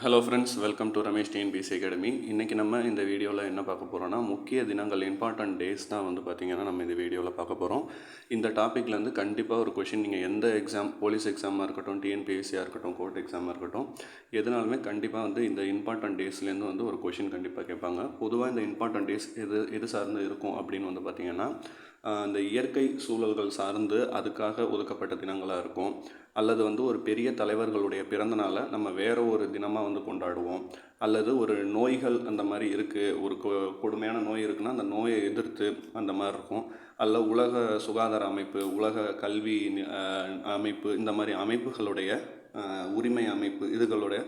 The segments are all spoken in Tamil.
Hello friends, welcome to Ramesh TNPSC academy. இன்றைக்கி நம்ம இந்த வீடியோவில் என்ன பார்க்க போகிறோன்னா, முக்கிய தினங்கள் இம்பார்ட்டன்ட் டேஸ் தான் வந்து பார்த்திங்கன்னா நம்ம இந்த வீடியோவில் பார்க்க போகிறோம். இந்த டாப்பிக்லேருந்து கண்டிப்பாக ஒரு கொஷின் நீங்கள் எந்த எக்ஸாம், போலீஸ் எக்ஸாமாக இருக்கட்டும், டிஎன்பிஎஸ்சியாக இருக்கட்டும், கோர்ட் எக்ஸாமாக இருக்கட்டும், எதுனாலுமே கண்டிப்பாக வந்து இந்த இம்பார்ட்டன்ட் டேஸ்லேருந்து வந்து ஒரு கொஷின் கண்டிப்பாக கேட்பாங்க. பொதுவாக இந்த இம்பார்ட்டன்ட் டேஸ் எது சார்ந்து இருக்கும் அப்படின்னு வந்து பார்த்திங்கன்னா, இந்த இயற்கை சூழல்கள் சார்ந்து அதுக்காக ஒதுக்கப்பட்ட தினங்களாக இருக்கும். அல்லது வந்து ஒரு பெரிய தலைவர்களுடைய பிறந்த நாளை நம்ம வேறு ஒரு தினமாக வந்து கொண்டாடுவோம். அல்லது ஒரு நோய்கள் அந்த மாதிரி இருக்குது, ஒரு கொடுமையான நோய் இருக்குன்னா அந்த நோயை எதிர்த்து அந்த மாதிரி இருக்கும். அல்ல உலக சுகாதார அமைப்பு, உலக கல்வி அமைப்பு, இந்த மாதிரி அமைப்புகளுடைய உரிமை அமைப்பு, இதுகளுடைய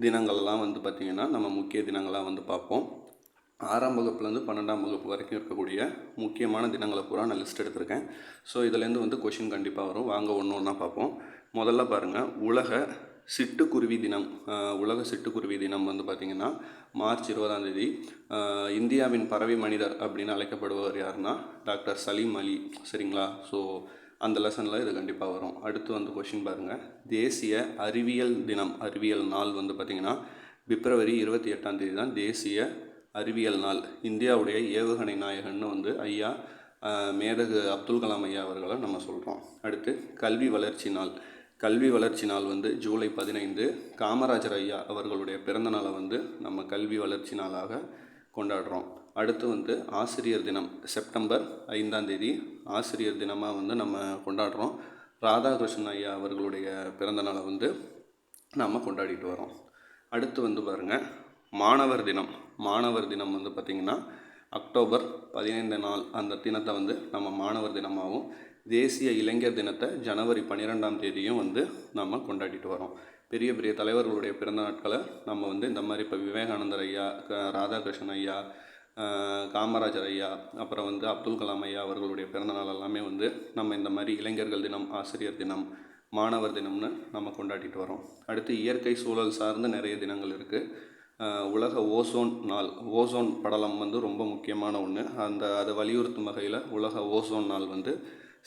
தினங்கள்லாம் வந்து பார்த்திங்கன்னா நம்ம முக்கிய தினங்களாக வந்து பார்ப்போம். 6ஆம் வகுப்புலேருந்து 12ஆம் வகுப்பு வரைக்கும் இருக்கக்கூடிய முக்கியமான தினங்களை பூரா நான் லிஸ்ட் எடுத்திருக்கேன். ஸோ இதுலேருந்து வந்து கொஷின் கண்டிப்பாக வரும். வாங்க ஒன்று ஒன்றா பார்ப்போம். முதல்ல பாருங்கள், உலக சிட்டுக்குருவி தினம். உலக சிட்டுக்குருவி தினம் வந்து பார்த்திங்கன்னா மார்ச் 20ஆம் தேதி. இந்தியாவின் பறவை மனிதர் அப்படின்னு அழைக்கப்படுபவர் யாருன்னா டாக்டர் சலீம் அலி. சரிங்களா? ஸோ அந்த லெசனில் இது கண்டிப்பாக வரும். அடுத்து வந்து கொஷின் பாருங்கள், தேசிய அறிவியல் தினம், அறிவியல் நாள் வந்து பார்த்திங்கன்னா பிப்ரவரி 28ஆம் தேதி தான் தேசிய அறிவியல் நாள். இந்தியாவுடைய ஏவுகணை நாயகன்னு வந்து ஐயா மேதகு அப்துல் கலாம் ஐயா அவர்களை நம்ம சொல்கிறோம். அடுத்து கல்வி வளர்ச்சி நாள். கல்வி வளர்ச்சி நாள் வந்து ஜூலை 15. காமராஜர் ஐயா அவர்களுடைய பிறந்த நாளை வந்து நம்ம கல்வி வளர்ச்சி நாளாக கொண்டாடுறோம். அடுத்து வந்து ஆசிரியர் தினம், செப்டம்பர் 5ஆம் தேதி ஆசிரியர் தினமாக வந்து நம்ம கொண்டாடுறோம். ராதாகிருஷ்ணன் ஐயா அவர்களுடைய பிறந்த நாளை வந்து நம்ம கொண்டாடிட்டு வரோம். அடுத்து வந்து பாருங்கள், மாணவர் தினம். மாணவர் தினம் வந்து பார்த்திங்கன்னா அக்டோபர் 15 நாள், அந்த தினத்தை வந்து நம்ம மாணவர் தினமாகவும், தேசிய இளைஞர் தினத்தை ஜனவரி 12ஆம் தேதியும் வந்து நம்ம கொண்டாடிட்டு வரோம். பெரிய பெரிய தலைவர்களுடைய பிறந்த நாட்களை நம்ம வந்து இந்த மாதிரி இப்போ விவேகானந்தர் ஐயா, ராதாகிருஷ்ணன் ஐயா, காமராஜர் ஐயா, அப்புறம் வந்து அப்துல் கலாம் ஐயா அவர்களுடைய பிறந்தநாள் எல்லாமே வந்து நம்ம இந்த மாதிரி இளைஞர்கள் தினம், ஆசிரியர் தினம், மாணவர் தினம்னு நம்ம கொண்டாடிட்டு வரோம். அடுத்து இயற்கை சூழல் சார்ந்து நிறைய தினங்கள் இருக்குது. உலக ஓசோன் நாள். ஓசோன் படலம் வந்து ரொம்ப முக்கியமான ஒன்று. அதை வலியுறுத்தும் வகையில் உலக ஓசோன் நாள் வந்து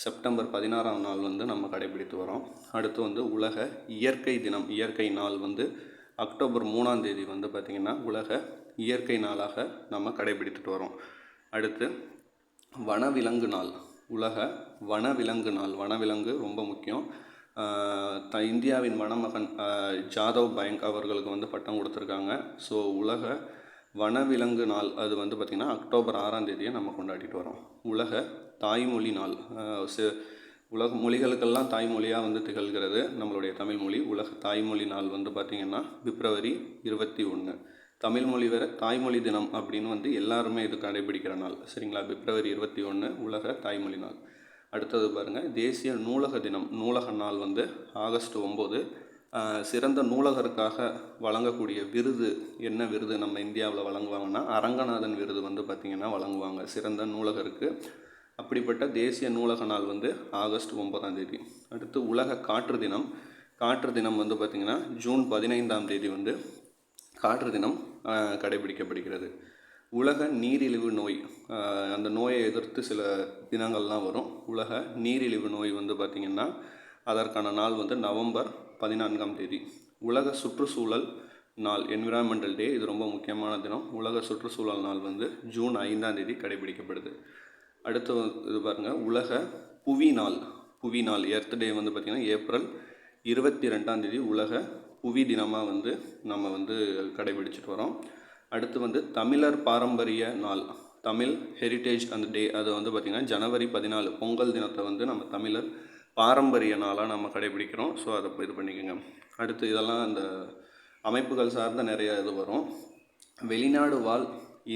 செப்டம்பர் 16ஆம் நாள் வந்து நம்ம கடைபிடித்து வரோம். அடுத்து வந்து உலக இயற்கை தினம், இயற்கை நாள் வந்து அக்டோபர் 3ஆம் தேதி வந்து பார்த்திங்கன்னா உலக இயற்கை நாளாக நம்ம கடைபிடித்துட்டு வரோம். அடுத்து வனவிலங்கு நாள், உலக வனவிலங்கு நாள். வனவிலங்கு ரொம்ப முக்கியம். இந்தியாவின் வனமகன் ஜாதவ் பயங்க் அவர்களுக்கு வந்து பட்டம் கொடுத்துருக்காங்க. ஸோ உலக வனவிலங்கு நாள் அது வந்து பார்த்திங்கன்னா அக்டோபர் 6ஆம் தேதியை நம்ம கொண்டாடிட்டு வரோம். உலக தாய்மொழி நாள். உலக மொழிகளுக்கெல்லாம் தாய்மொழியாக வந்து திகழ்கிறது நம்மளுடைய தமிழ்மொழி. உலக தாய்மொழி நாள் வந்து பார்த்திங்கன்னா பிப்ரவரி 21. தமிழ்மொழி வேறு, தாய்மொழி தினம் அப்படின்னு வந்து எல்லாருமே இது கடைபிடிக்கிற நாள். சரிங்களா? பிப்ரவரி 21 உலக தாய்மொழி நாள். அடுத்தது பாருங்கள், தேசிய நூலக தினம். நூலக நாள் வந்து ஆகஸ்ட் 9. சிறந்த நூலகருக்காக வழங்கக்கூடிய விருது, என்ன விருது நம்ம இந்தியாவில் வழங்குவாங்கன்னா அரங்கநாதன் விருது வந்து பார்த்திங்கன்னா வழங்குவாங்க சிறந்த நூலகருக்கு. அப்படிப்பட்ட தேசிய நூலக நாள் வந்து ஆகஸ்ட் 9ஆம் தேதி. அடுத்து உலக காற்று தினம். காற்று தினம் வந்து பார்த்திங்கன்னா ஜூன் 15ஆம் தேதி வந்து காற்று தினம் கடைபிடிக்கப்படுகிறது. உலக நீரிழிவு நோய். அந்த நோயை எதிர்த்து சில தினங்கள்லாம் வரும். உலக நீரிழிவு நோய் வந்து பார்த்திங்கன்னா அதற்கான நாள் வந்து நவம்பர் 14ஆம் தேதி. உலக சுற்றுச்சூழல் நாள், என்விரான்மெண்டல் டே, இது ரொம்ப முக்கியமான தினம். உலக சுற்றுச்சூழல் நாள் வந்து ஜூன் 5ஆம் தேதி கடைபிடிக்கப்படுது. அடுத்து இது பாருங்கள், உலக புவி நாள். புவி நாள், எர்த் டே வந்து பார்த்திங்கன்னா ஏப்ரல் 22ஆம் தேதி உலக புவி தினமாக வந்து நம்ம வந்து கடைபிடிச்சிட்டு வரோம். அடுத்து வந்து தமிழர் பாரம்பரிய நாள், தமிழ் ஹெரிட்டேஜ் அந்த டே, அது வந்து பார்த்திங்கன்னா ஜனவரி 14 பொங்கல் தினத்தை வந்து நம்ம தமிழர் பாரம்பரிய நாளாக நம்ம கடைபிடிக்கிறோம். ஸோ அதை இது பண்ணிக்கோங்க. அடுத்து இதெல்லாம் அந்த அமைப்புகள் சார்ந்த நிறைய இது வரும். வெளிநாடு வாழ்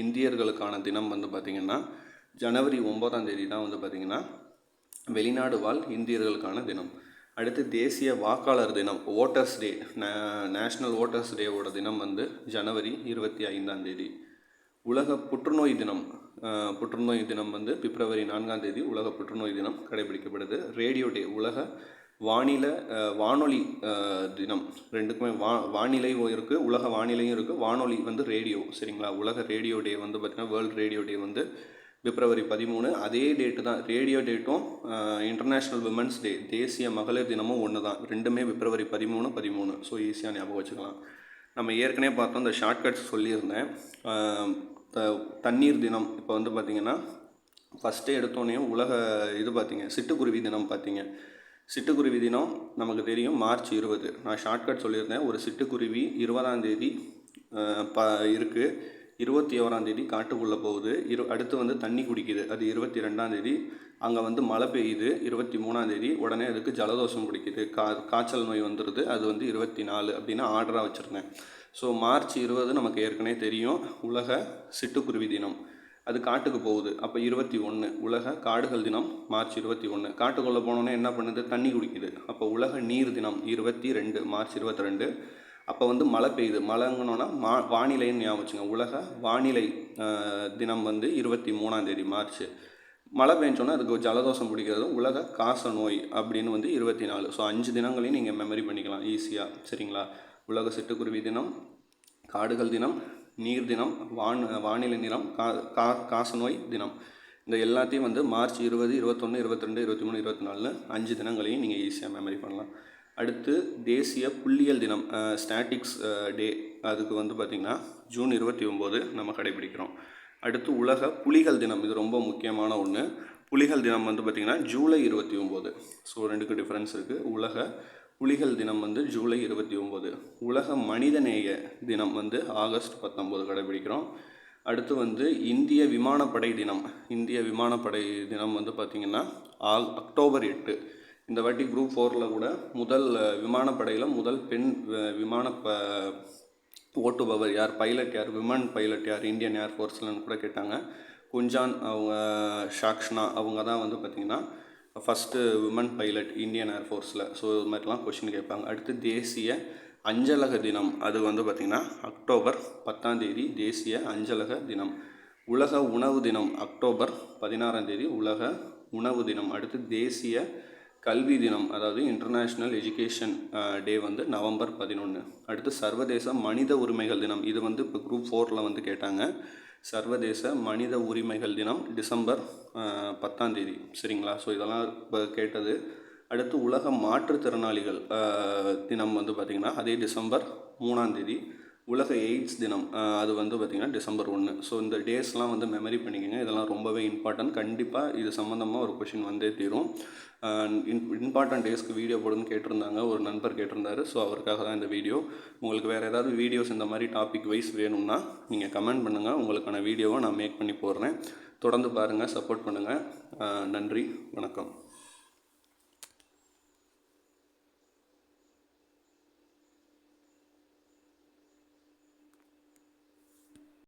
இந்தியர்களுக்கான தினம் வந்து பார்த்திங்கன்னா ஜனவரி 9ஆம் தேதி தான் வந்து பார்த்திங்கன்னா வெளிநாடு வாழ் இந்தியர்களுக்கான தினம். அடுத்து தேசிய வாக்காளர் தினம், ஓட்டர்ஸ் டே, நேஷ்னல் ஓட்டர்ஸ் டேவோட தினம் வந்து ஜனவரி 25ஆம் தேதி. உலக புற்றுநோய் தினம். புற்றுநோய் தினம் வந்து பிப்ரவரி 4ஆம் தேதி உலக புற்றுநோய் தினம் கடைபிடிக்கப்படுது. ரேடியோ டே, உலக வானொலி தினம். ரெண்டுக்குமே வானிலையும் இருக்குது, உலக வானிலையும் இருக்குது. வானொலி வந்து ரேடியோ. சரிங்களா? உலக ரேடியோ டே வந்து பார்த்திங்கன்னா வேர்ல்டு ரேடியோ டே வந்து பிப்ரவரி 13. அதே டேட்டு தான் ரேடியோ டேட்டும் இன்டர்நேஷ்னல் விமன்ஸ் டே, தேசிய மகளிர் தினமும் ஒன்று தான். ரெண்டுமே பிப்ரவரி 13. ஸோ ஈஸியாக ஞாபகம் வச்சுக்கலாம். நம்ம ஏற்கனவே பார்த்தோம், இந்த ஷார்ட்கட்ஸ் சொல்லியிருந்தேன். தண்ணீர் தினம் இப்போ வந்து பார்த்திங்கன்னா ஃபஸ்ட்டு எடுத்தோடனே உலக இது பார்த்தீங்க, சிட்டுக்குருவி தினம் பார்த்தீங்க. சிட்டுக்குருவி தினம் நமக்கு தெரியும் மார்ச் 20. நான் ஷார்ட்கட் சொல்லியிருந்தேன். ஒரு சிட்டுக்குருவி 20ஆம் தேதி இருக்குது, 21ஆம் தேதி காட்டுக்குள்ளே போகுது, அடுத்து வந்து தண்ணி குடிக்குது, அது 22ஆம் தேதி. அங்கே வந்து மழை பெய்யுது 23ஆம் தேதி, உடனே அதுக்கு ஜலதோஷம் பிடிக்குது, காய்ச்சல் நோய் வந்துடுது, அது வந்து 24 அப்படின்னு ஆர்டராக வச்சுருந்தேன். ஸோ மார்ச் 20 நமக்கு ஏற்கனவே தெரியும் உலக சிட்டுக்குருவி தினம். அது காட்டுக்கு போகுது, அப்போ 21 உலக காடுகள் தினம் மார்ச் 21. காட்டுக்குள்ளே போனோன்னே என்ன பண்ணுது, தண்ணி குடிக்குது, அப்போ உலக நீர் தினம் 22 மார்ச் 22. அப்போ வந்து மழை பெய்யுது, மழைங்கணுன்னா வானிலைன்னு ஞாபகம் வச்சுங்க. உலக வானிலை தினம் வந்து 23ஆம் தேதி மார்ச். மழை பெஞ்சோன்னா அதுக்கு ஜலதோஷம் பிடிக்கிறது உலக காச நோய் அப்படின்னு வந்து 24. ஸோ 5 தினங்களையும் நீங்கள் மெமரி பண்ணிக்கலாம் ஈஸியாக, சரிங்களா? உலக சிட்டுக்குருவி தினம், காடுகள் தினம், நீர் தினம், வானிலை தினம், காசநோய் தினம். இந்த எல்லாத்தையும் வந்து மார்ச் 20, 21, 22, 23, 24 5 தினங்களையும் நீங்கள் ஈஸியாக மெமரி பண்ணலாம். அடுத்து தேசிய புள்ளியியல் தினம், ஸ்டாட்டிக்ஸ் டே, அதுக்கு வந்து பார்த்திங்கன்னா ஜூன் 29 நம்ம கடைபிடிக்கிறோம். அடுத்து உலக புலிகள் தினம், இது ரொம்ப முக்கியமான ஒன்று. புலிகள் தினம் வந்து பார்த்திங்கன்னா ஜூலை 29. ஸோ 2க்கு டிஃப்ரென்ஸ் இருக்குது. உலக புலிகள் தினம் வந்து ஜூலை 29. உலக மனிதநேய தினம் வந்து ஆகஸ்ட் 19 கடைபிடிக்கிறோம். அடுத்து வந்து இந்திய விமானப்படை தினம். இந்திய விமானப்படை தினம் வந்து பார்த்திங்கன்னா அக்டோபர் 8. இந்த வாட்டி குரூப் 4 கூட முதல் விமானப்படையில் முதல் பெண் விமான ஓட்டுபவர் யார், பைலட் யார், விமன் பைலட் யார் இந்தியன் ஏர்ஃபோர்ஸ்லன்னு கூட கேட்டாங்க. குஞ்சான் அவங்க ஷாக்ஷ்னா அவங்க தான் வந்து பார்த்திங்கன்னா ஃபஸ்ட்டு விமன் பைலட் இந்தியன் ஏர்ஃபோர்ஸில். ஸோ இது மாதிரிலாம் கொஷின் கேட்பாங்க. அடுத்து தேசிய அஞ்சலக தினம், அது வந்து பார்த்திங்கன்னா அக்டோபர் 10ஆம் தேதி தேசிய அஞ்சலக தினம். உலக உணவு தினம் அக்டோபர் 16ஆம் தேதி உலக உணவு தினம். அடுத்து தேசிய கல்வி தினம், அதாவது இன்டர்நேஷ்னல் எஜுகேஷன் டே வந்து நவம்பர் 11. அடுத்து சர்வதேச மனித உரிமைகள் தினம், இது வந்து இப்போ குரூப் 4 வந்து கேட்டாங்க. சர்வதேச மனித உரிமைகள் தினம் டிசம்பர் 10ஆம் தேதி, சரிங்களா? ஸோ இதெல்லாம் இப்போ கேட்டது. அடுத்து உலக மாற்றுத்திறனாளிகள் தினம் வந்து பார்த்திங்கன்னா அதே டிசம்பர் 3ஆம் தேதி. உலக எய்ட்ஸ் தினம், அது வந்து பார்த்திங்கன்னா டிசம்பர் 1. ஸோ இந்த டேஸ்லாம் வந்து மெமரி பண்ணிக்கோங்க, இதெல்லாம் ரொம்பவே இம்பார்ட்டன்ட். கண்டிப்பாக இது சம்மந்தமாக ஒரு கொஷின் வந்தே தீரும். இம்பார்ட்டன்ட் டேஸ்க்கு வீடியோ போடுன்னு கேட்டிருந்தாங்க, ஒரு நண்பர் கேட்டிருந்தாரு. ஸோ அவருக்காக தான் இந்த வீடியோ. உங்களுக்கு வேறு ஏதாவது வீடியோஸ் இந்த மாதிரி டாபிக் வைஸ் வேணும்னா நீங்கள் கமெண்ட் பண்ணுங்கள், உங்களுக்கான வீடியோவை நான் மேக் பண்ணி போடுறேன். தொடர்ந்து பாருங்கள், சப்போர்ட் பண்ணுங்கள். நன்றி, வணக்கம்.